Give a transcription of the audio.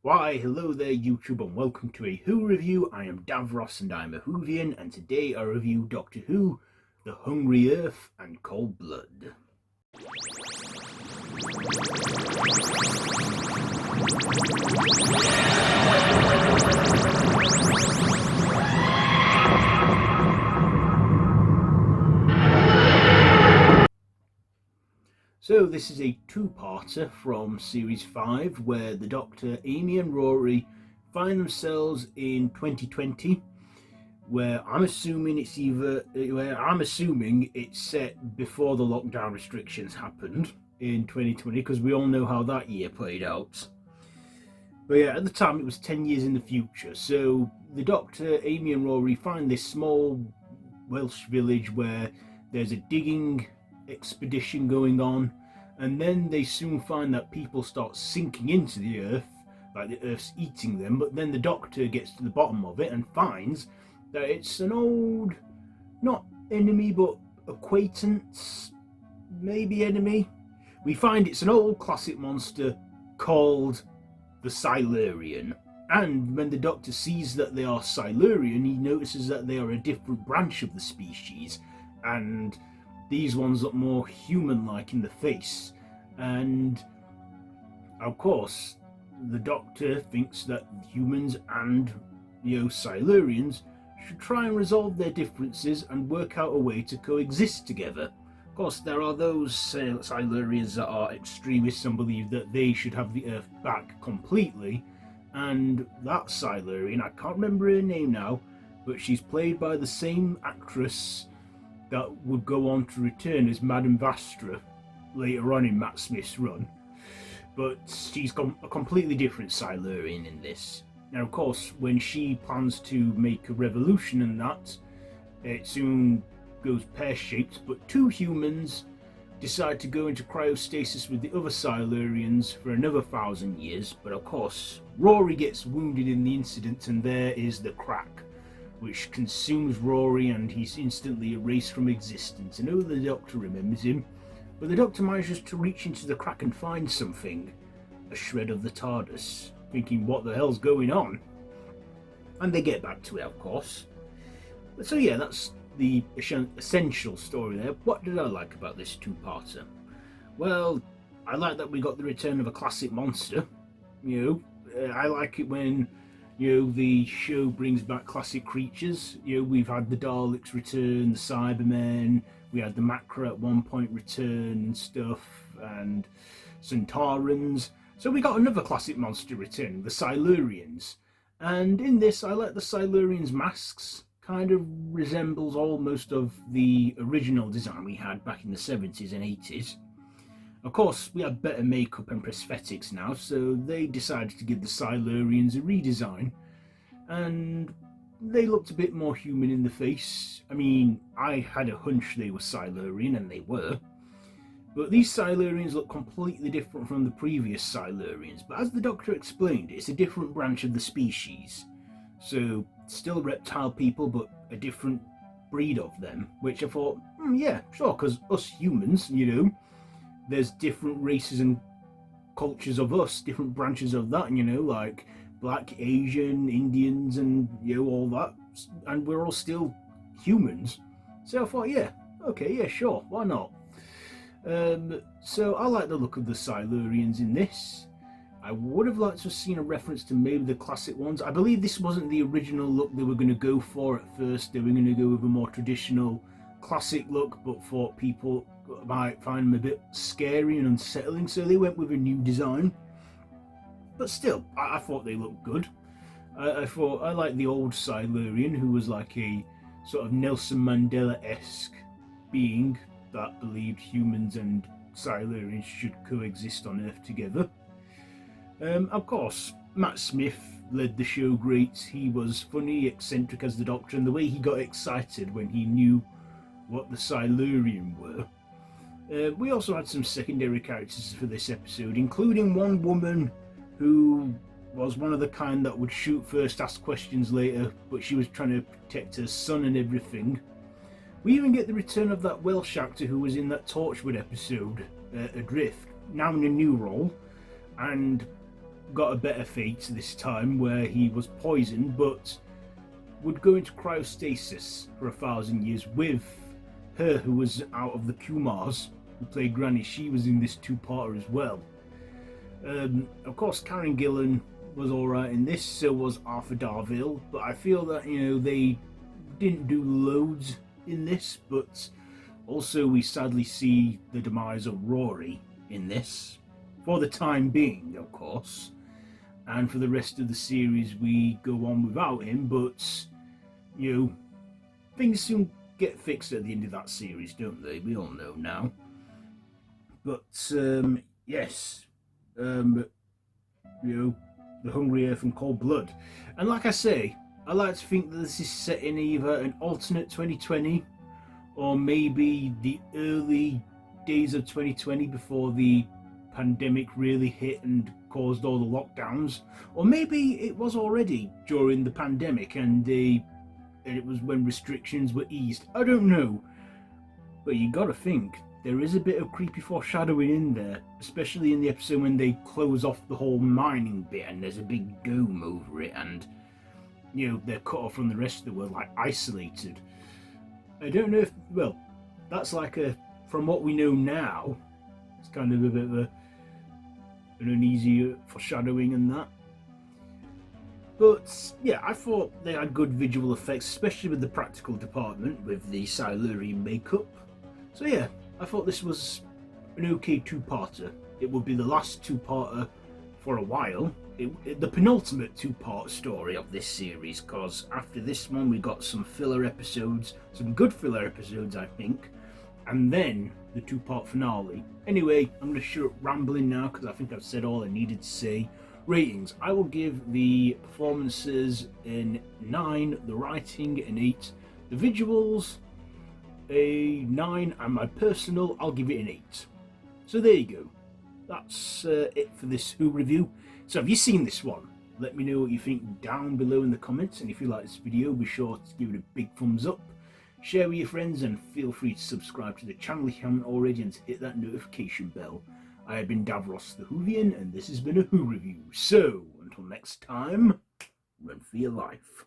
Why, hello there YouTube and welcome to a Who review. I am Davros and I'm a Whovian, and today I review Doctor Who, The Hungry Earth and Cold Blood. So this is a two-parter from Series 5 where the Doctor, Amy and Rory find themselves in 2020, where I'm assuming it's set before the lockdown restrictions happened in 2020, because we all know how that year played out. But yeah, at the time it was 10 years in the future. So the Doctor, Amy and Rory find this small Welsh village where there's a digging expedition going on, and then they soon find that people start sinking into the earth, like the earth's eating them. But then the Doctor gets to the bottom of it and finds that it's an old, not enemy but acquaintance, maybe enemy. We find it's an old classic monster called the Silurian. And when the Doctor sees that they are Silurian, he notices that they are a different branch of the species, and these ones look more human-like in the face. And of course, the Doctor thinks that humans and Silurians should try and resolve their differences and work out a way to coexist together. Of course, there are those Silurians that are extremists and believe that they should have the Earth back completely. And that Silurian, I can't remember her name now, but she's played by the same actress that would go on to return as Madame Vastra later on in Matt Smith's run. But she's a completely different Silurian in this. Now, of course, when she plans to make a revolution and that, it soon goes pear-shaped, but two humans decide to go into cryostasis with the other Silurians for another 1,000 years. But of course, Rory gets wounded in the incident, and there is the crack, which consumes Rory and he's instantly erased from existence. And the Doctor remembers him, but the Doctor manages to reach into the crack and find something, a shred of the TARDIS, thinking what the hell's going on? And they get back to it, of course. So yeah, that's the essential story there. What did I like about this two-parter? Well, I like that we got the return of a classic monster. I like it when the show brings back classic creatures. We've had the Daleks return, the Cybermen, we had the Macra at one point return and stuff, and Centaurans. So we got another classic monster returning, the Silurians. And in this, I like the Silurians' masks. Kind of resembles almost of the original design we had back in the 70s and 80s. Of course, we have better makeup and prosthetics now, so they decided to give the Silurians a redesign, and they looked a bit more human in the face. I mean, I had a hunch they were Silurian, and they were, but these Silurians look completely different from the previous Silurians. But as the Doctor explained, it's a different branch of the species, so still reptile people, but a different breed of them, which I thought, yeah, sure, because us humans, there's different races and cultures of us, different branches of that, like Black, Asian, Indians, and all that, and we're all still humans. So I thought, yeah, okay, yeah, sure, why not? So I like the look of the Silurians in this. I would have liked to have seen a reference to maybe the classic ones. I believe this wasn't the original look they were going to go for at first. They were going to go with a more traditional classic look, but thought people might find them a bit scary and unsettling, so they went with a new design. But still, I thought they looked good. I thought I liked the old Silurian, who was like a sort of Nelson Mandela-esque being that believed humans and Silurians should coexist on Earth together. Of course, Matt Smith led the show great. He was funny, eccentric as the Doctor, and the way he got excited when he knew what the Silurian were. We also had some secondary characters for this episode, including one woman who was one of the kind that would shoot first, ask questions later, but she was trying to protect her son and everything. We even get the return of that Welsh actor who was in that Torchwood episode, Adrift, now in a new role, and got a better fate this time, where he was poisoned but would go into cryostasis for 1,000 years with her who was out of the Kumars, who played Granny. She was in this two-parter as well. Of course, Karen Gillan was alright in this, so was Arthur Darvill, but I feel that, they didn't do loads in this, but also we sadly see the demise of Rory in this, for the time being, of course, and for the rest of the series we go on without him, but, things soon get fixed at the end of that series, don't they? We all know now. But, yes, the Hungry Earth and Cold Blood. And like I say, I like to think that this is set in either an alternate 2020 or maybe the early days of 2020 before the pandemic really hit and caused all the lockdowns, or maybe it was already during the pandemic and it was when restrictions were eased. I don't know, but you gotta think there is a bit of creepy foreshadowing in there, especially in the episode when they close off the whole mining bit and there's a big dome over it and they're cut off from the rest of the world, like isolated. I don't know if, well, that's like from what we know now, it's kind of a bit of an uneasy foreshadowing and that. But yeah, I thought they had good visual effects, especially with the practical department with the Silurian makeup. So yeah, I thought this was an okay two-parter. It would be the last two-parter for a while. The penultimate two-part story of this series, because after this one we got some filler episodes, some good filler episodes I think, and then the two-part finale. Anyway, I'm going to shut up rambling now because I think I've said all I needed to say. Ratings, I will give the performances an 9, the writing an 8, the visuals a 9, and my personal, I'll give it an 8. So there you go. That's it for this Who review. So have you seen this one? Let me know what you think down below in the comments, and if you like this video, be sure to give it a big thumbs up, share with your friends, and feel free to subscribe to the channel if you haven't already, and to hit that notification bell. I have been Davros the Whovian, and this has been a Who review. So, until next time, run for your life.